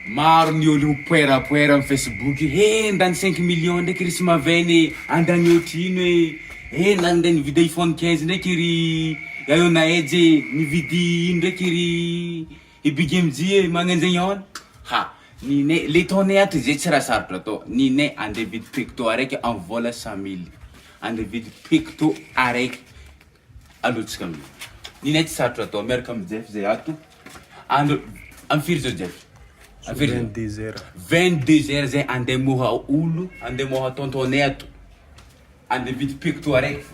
Maro ny olo mipoerapoera amy Facebook ndany 5 millions ndraiky ry sy maveny andany ohatrino hoe nandeha nividy iPhone 15 ndraiky ry eo na ejy nividy ino ndraiky ry Big MJ magnanzegny ahoana. Ha, ninay le taonay ato zay tsy raha sarotra atao. Ninay andeha vidy pecto araiky amy vola 100 000. Andeha vidy pecto araiky alotsika aminy. Ninay tsy sarotra atao miaraka amy Jeff zay ato. Andro amy firy zao Jeff? 22 heures. 22 heures zay andeha moha olo, andeha moha tontonay ato. Andeha vidy pecto araiky.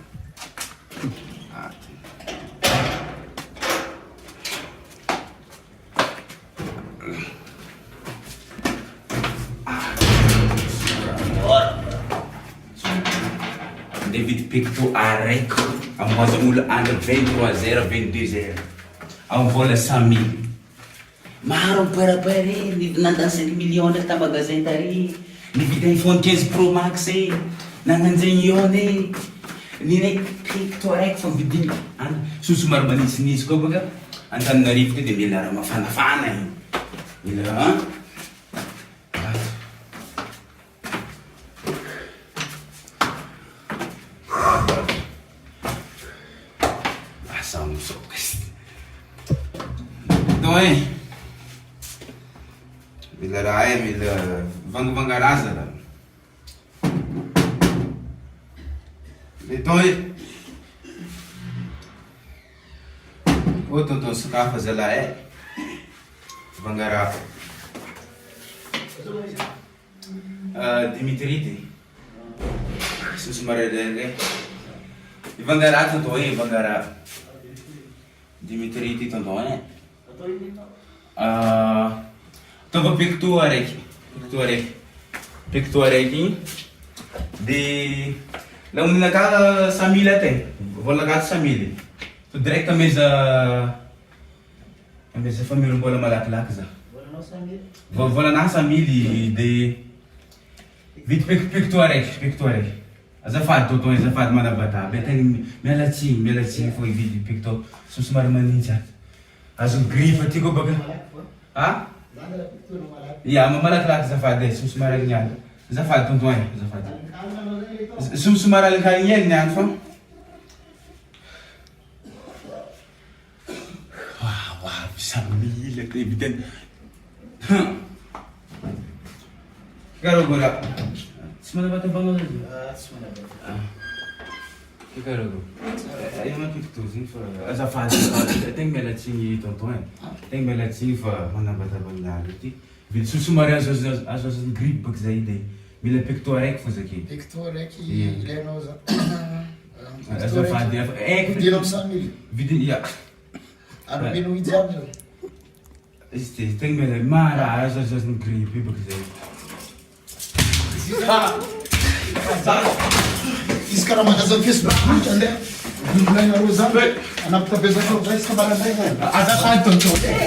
Andeha vidy pecto araiky amy voza olo andro 23 heures, 22 heures. Amy vola 100 000. Maro mipoerapoera nandany 5 millions ndraiky ta magasin tary. Nividy iPhone 15 Pro Max nagnanjegny ione. Ninay pecto araiky fa vidiny. Somary manitsinitsy koa baka. Antananarivo ty de mila raha mafanafana igny. Mila mila raha mila vangavangaraza la. Então o tonton sakafo zalahy vangara Dimitri ty somary regny vangara tonton vangara Dimitri ty tonton tava pecto araiky de la unina ka 100 000 até vola ka 100 000 to direct meza família mbola malakilaky za vola na 100 000 de vity pecto araiky azafady tonton azafady manabataba tegna mialatsigny fo ividy pecto somary manintsy ato azo grippe ty koa baka ha ya mamalakilaky azafady somary agniany azafady tonton azafady somary alikagny ny andro fa wow 100 000 evident karo gola tsy manabatabagna tsy manabata karo go ay mapicto ziny fa azafady tegna mialatsigny tonton tegna mialatsigny fa manabatabagna ty vidy somary azo grippe baka zay de mila pecto araiky fo zake pecto araiky ilainao za azafady vidinao 100 000 vidiny ya aromeno ijiaby zao izy ty tegna miala mara azo grippe baka zay izy karaha magasin Facebook andeha milaina ro zany anapitapezanao zay izy ka marandraigna azafady tonton